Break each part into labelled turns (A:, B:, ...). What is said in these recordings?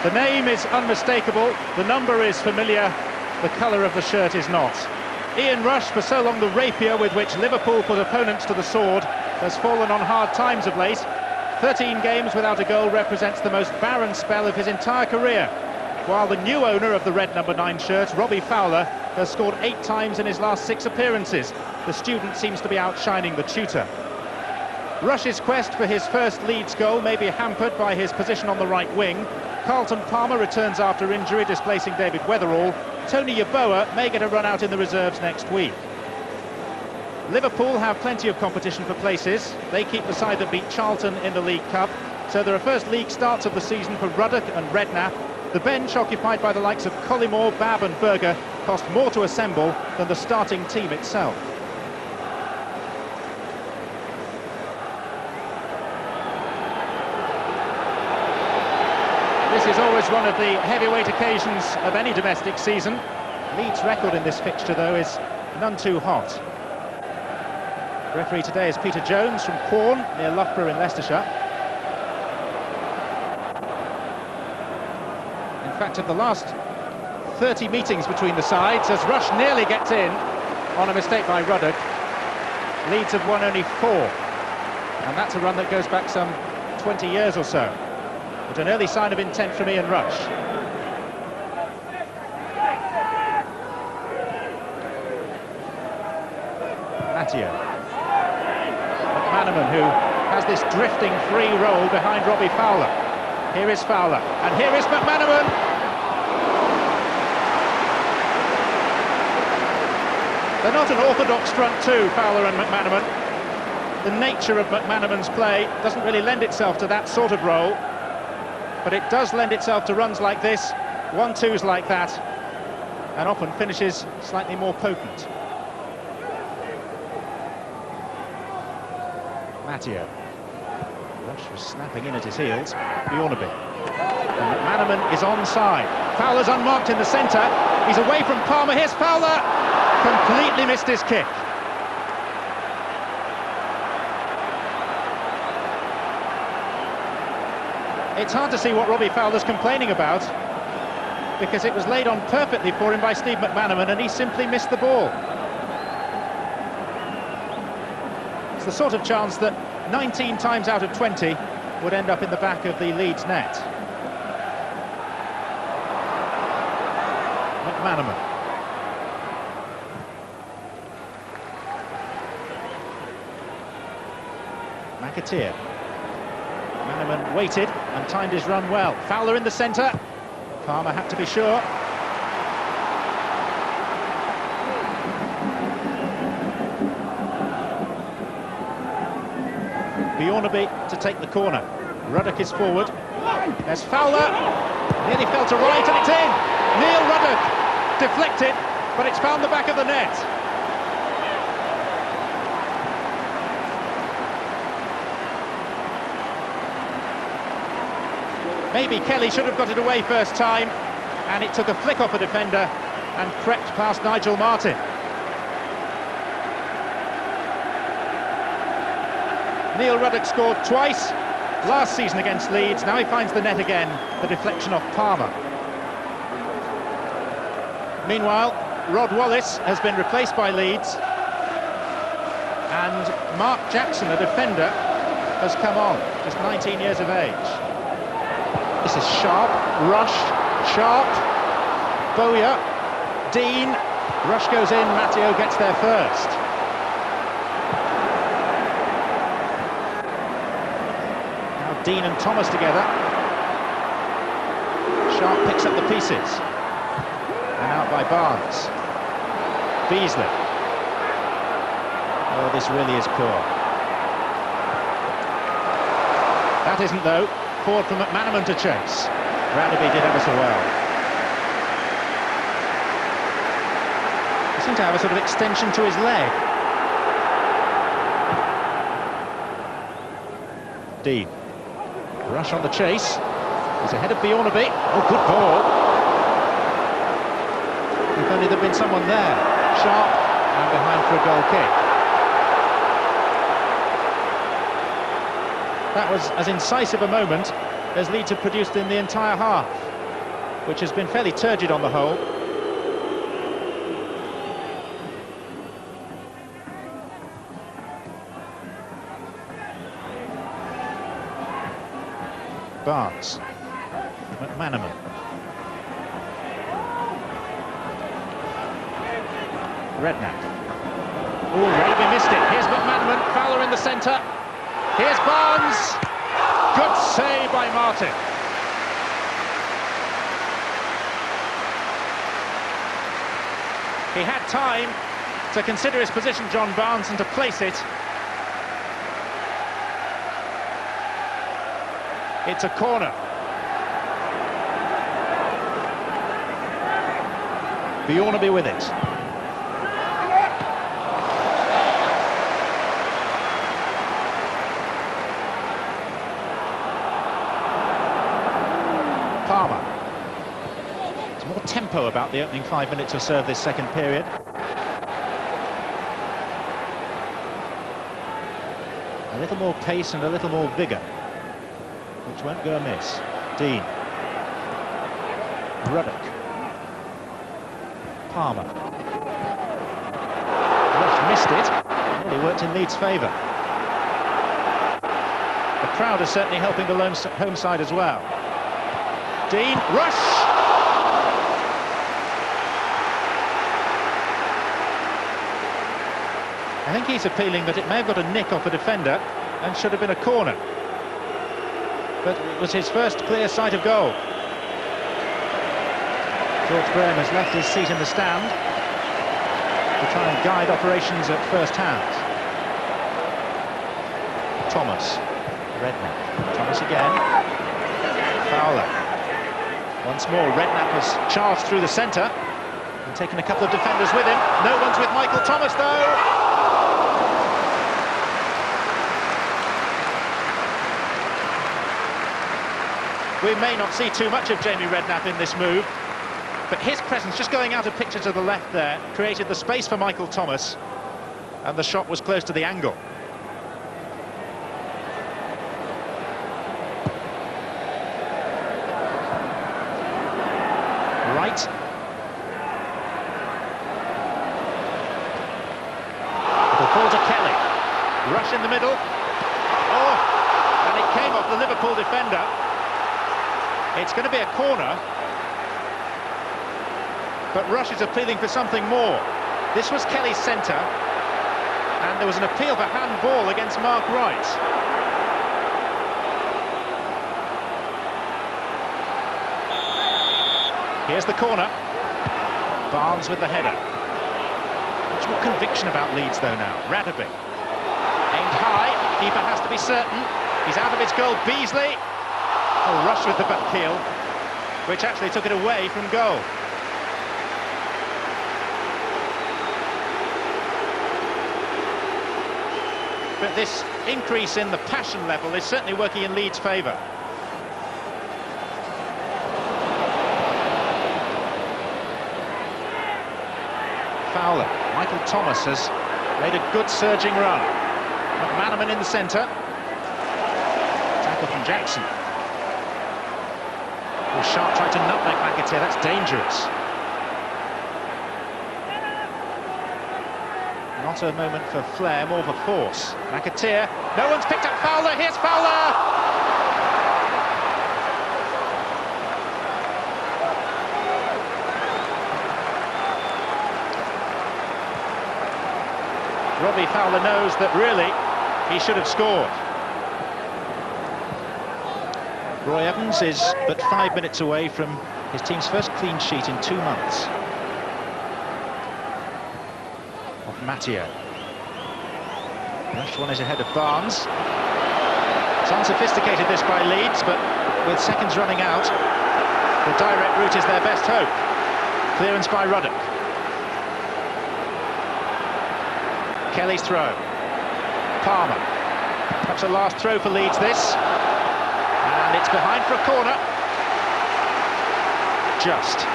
A: The name is unmistakable, the number is familiar, the colour of the shirt is not. Ian Rush, for so long the rapier with which Liverpool put opponents to the sword, has fallen on hard times of late. 13 games without a goal represents the most barren spell of his entire career, while the new owner of the red number 9 shirt, Robbie Fowler, has scored 8 times in his last 6 appearances. The student seems to be outshining the tutor. Rush's quest for his first Leeds goal may be hampered by his position on the right wing. Carlton Palmer returns after injury, displacing David Weatherall. Tony Yeboah may get a run out in the reserves next week. Liverpool have plenty of competition for places. They keep the side that beat Charlton in the League Cup. So there are first league starts of the season for Ruddock and Redknapp. The bench, occupied by the likes of Collymore, Babb and Berger, cost more to assemble than the starting team itself. This is always one of the heavyweight occasions of any domestic season. Leeds' record in this fixture, though, is none too hot. Referee today is Peter Jones from Quorn, near Loughborough in Leicestershire. In fact, of the last 30 meetings between the sides, as Rush nearly gets in on a mistake by Ruddock, Leeds have won only 4. And that's a run that goes back some 20 years or so. But an early sign of intent from Ian Rush. Matteo. McManaman, who has this drifting free roll behind Robbie Fowler. Here is Fowler, and here is McManaman. They're not an orthodox front two, Fowler and McManaman. The nature of McManaman's play doesn't really lend itself to that sort of role, but it does lend itself to runs like this, 1-2s like that, and often finishes slightly more potent. Matteo. Rush was snapping in at his heels. Bjornaby. And McManaman is onside. Fowler's unmarked in the centre. He's away from Palmer. Here's Fowler. Completely missed his kick. It's hard to see what Robbie Fowler's complaining about, because it was laid on perfectly for him by Steve McManaman and he simply missed the ball. It's the sort of chance that 19 times out of 20 would end up in the back of the Leeds net. McManaman. McAteer. McManaman waited and timed his run well. Fowler in the centre. Palmer had to be sure. Bjornaby to take the corner. Ruddock is forward. There's Fowler. Nearly fell to right and it's in. Neil Ruddock deflected, but it's found the back of the net. Maybe Kelly should have got it away first time, and it took a flick off a defender and crept past Nigel Martin. Neil Ruddock scored twice last season against Leeds. Now he finds the net again, the deflection off Palmer. Meanwhile, Rod Wallace has been replaced by Leeds, and Mark Jackson, a defender, has come on, just 19 years of age. This is Sharp, Rush, Sharp, Bowyer, Dean. Rush goes in, Matteo gets there first. Now Dean and Thomas together. Sharp picks up the pieces. And out by Barnes. Beasley. Oh, this really is poor. That isn't, though. Forward for McManaman to chase. Radaby did ever so well. He seemed to have a sort of extension to his leg. Dean. Rush on the chase. He's ahead of Bjornaby. Oh, good ball. If only there'd been someone there. Sharp and behind for a goal kick. That was as incisive a moment as Leeds had produced in the entire half. which has been fairly turgid on the whole. Barnes, McManaman, Redknapp. Oh, Robbie missed it. Here's McManaman, Fowler in the centre. Here's Barnes. Good save by Martin. He had time to consider his position, John Barnes, and to place it. It's a corner. Bjornaby with it. Palmer. There's more tempo about the opening 5 minutes or so of this second period. A little more pace and a little more vigour, which won't go amiss. Dean. Ruddock. Palmer. Rush missed it. Well, he worked in Leeds' favour. The crowd is certainly helping the home side as well. Dean. Rush! I think he's appealing that it may have got a nick off a defender and should have been a corner. But it was his first clear sight of goal. George Graham has left his seat in the stand to try and guide operations at first hand. Thomas. Redknapp. Thomas again. Fowler. Once more, Redknapp has charged through the centre and taken a couple of defenders with him. No one's with Michael Thomas, though. We may not see too much of Jamie Redknapp in this move, but his presence, just going out of picture to the left there, created the space for Michael Thomas, and the shot was close to the angle. Right. It'll fall to Kelly. Rush in the middle. Oh, and it came off the Liverpool defender. It's going to be a corner, but Rush is appealing for something more. This was Kelly's centre, and there was an appeal for handball against Mark Wright. Here's the corner. Barnes with the header. Much more conviction about Leeds though now. Radaby. Aimed high, keeper has to be certain. He's out of its goal, Beasley. Oh, Rush with the back heel, which actually took it away from goal. But this increase in the passion level is certainly working in Leeds' favour. Fowler. Michael Thomas has made a good surging run. McManaman in the centre. Tackle from Jackson. Well, Sharp tried to nutmeg McAteer, that's dangerous. Not a moment for flair, more for force. McAteer, no one's picked up Fowler, here's Fowler! Robbie Fowler knows that really he should have scored. Roy Evans is but 5 minutes away from his team's first clean sheet in 2 months. Of Matteo. Rush one is ahead of Barnes. It's unsophisticated this by Leeds, but with seconds running out, the direct route is their best hope. Clearance by Ruddock. Kelly's throw. Palmer. Perhaps a last throw for Leeds this. And it's behind for a corner. Just.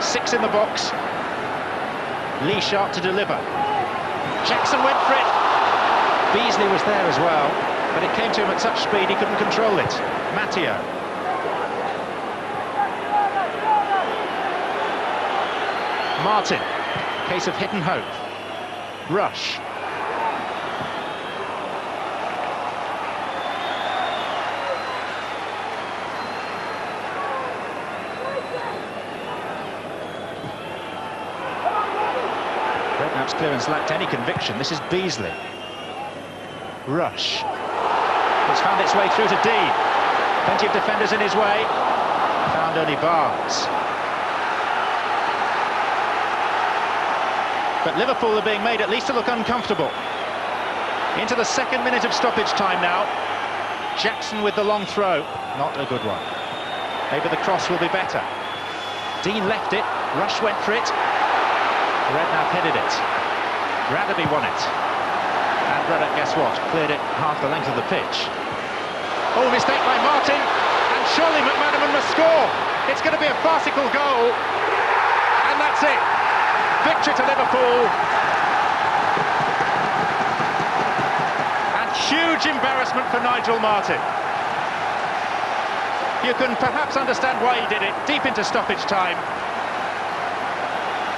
A: Six in the box. Lee Sharp to deliver. Jackson went for it. Beasley was there as well, but it came to him at such speed he couldn't control it. Matteo. Martin. Case of hidden hope. Rush. Redknapp's clearance lacked any conviction. This is Beasley. Rush. It's found its way through to Dean. Plenty of defenders in his way. Found only Barnes. But Liverpool are being made at least to look uncomfortable. Into the second minute of stoppage time now. Jackson with the long throw. Not a good one. Maybe the cross will be better. Dean left it. Rush went for it. Redknapp headed it. Radaby won it. And Ruddock, guess what? Cleared it half the length of the pitch. Oh, mistake by Martin. And surely McManaman must score. It's going to be a farcical goal. And that's it. Victory to Liverpool. And huge embarrassment for Nigel Martin. You can perhaps understand why he did it, deep into stoppage time.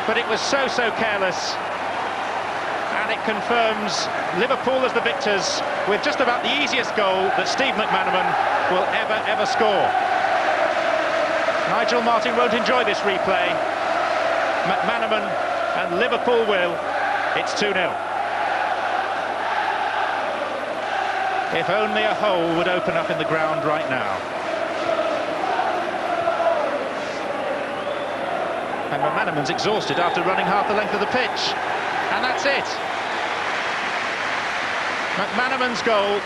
A: But it was so careless. And it confirms Liverpool as the victors with just about the easiest goal that Steve McManaman will ever score. Nigel Martin won't enjoy this replay. McManaman and Liverpool will. It's 2-0. If only a hole would open up in the ground right now. And McManaman's exhausted after running half the length of the pitch. And that's it. McManaman's goal,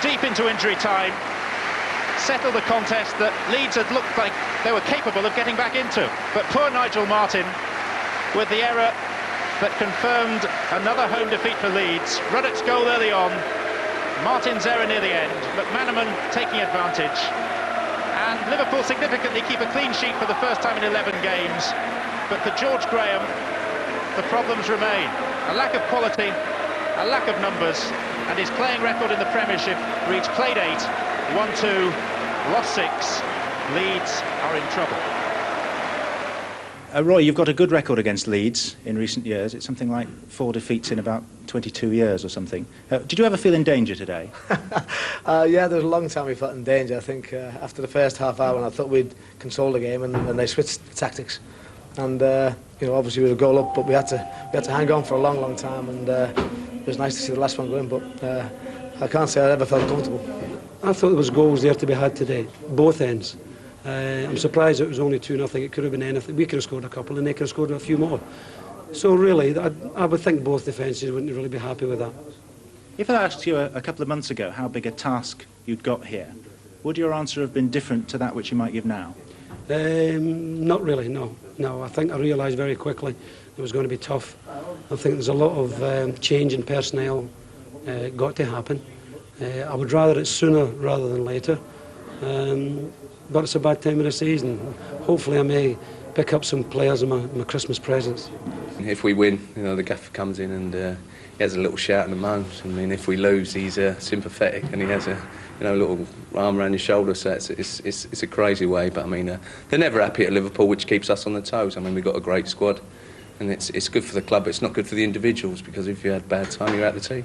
A: deep into injury time, settled the contest that Leeds had looked like they were capable of getting back into. But poor Nigel Martin, with the error that confirmed another home defeat for Leeds. Ruddock's goal early on, Martin's error near the end, McManaman taking advantage. And Liverpool significantly keep a clean sheet for the first time in 11 games. But for George Graham, the problems remain. A lack of quality, a lack of numbers, and his playing record in the Premiership reads played 8, won 2, lost 6. Leeds are in trouble.
B: Roy, you've got a good record against Leeds in recent years. It's something like 4 defeats in about 22 years or something. Did you ever feel in danger today?
C: Yeah, there was a long time we felt in danger. I think after the first half hour, when I thought we'd control the game, and they switched tactics. And you know, obviously we were a goal up, but we had to hang on for a long time. And it was nice to see the last one go in. But I can't say I ever felt comfortable.
D: I thought there was goals there to be had today, both ends. I'm surprised it was only 2-0. It could have been anything. We could have scored a couple and they could have scored a few more. So really, I would think both defences wouldn't really be happy with that.
B: If I asked you a couple of months ago how big a task you'd got here, would your answer have been different to that which you might give now?
D: Not really, no. I think I realised very quickly it was going to be tough. I think there's a lot of change in personnel got to happen. I would rather it sooner rather than later. But it's a bad time of the season. Hopefully I may pick up some players in my Christmas presents.
E: If we win, you know, the gaffer comes in and he has a little shout and moans. I mean, if we lose, he's sympathetic and he has a little arm around your shoulder. So it's a crazy way. But I mean, they're never happy at Liverpool, which keeps us on the toes. I mean, we've got a great squad, and it's good for the club. But it's not good for the individuals, because if you had a bad time, you're out the team.